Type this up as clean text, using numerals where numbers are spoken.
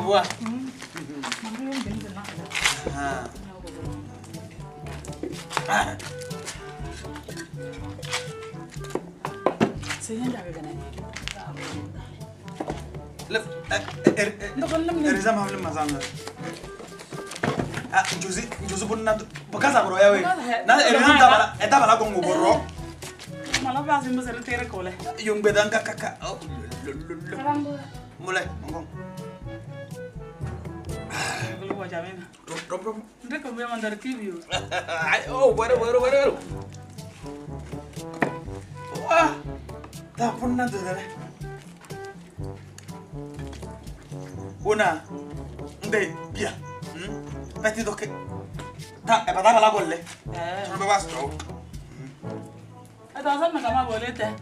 Buah. Sehingga apa benar? Lep, Erizam hamlin mazamna. Juzi pun nanti bekas apa ya weh? Nah, Erizam tabala kongo borro. Malah pasti besar tere kole. Yung bedang kakak. Mulai, ngomong. Kalau gua jamin. Rom. Ndek kamu yang mandar TV. Oh, baru. Wah, tak pernah tuh deh. Una, ndey, via. Metti doke. Ta, e patata la bolle. Sono basta. Ada asal nak kamu boleh teh.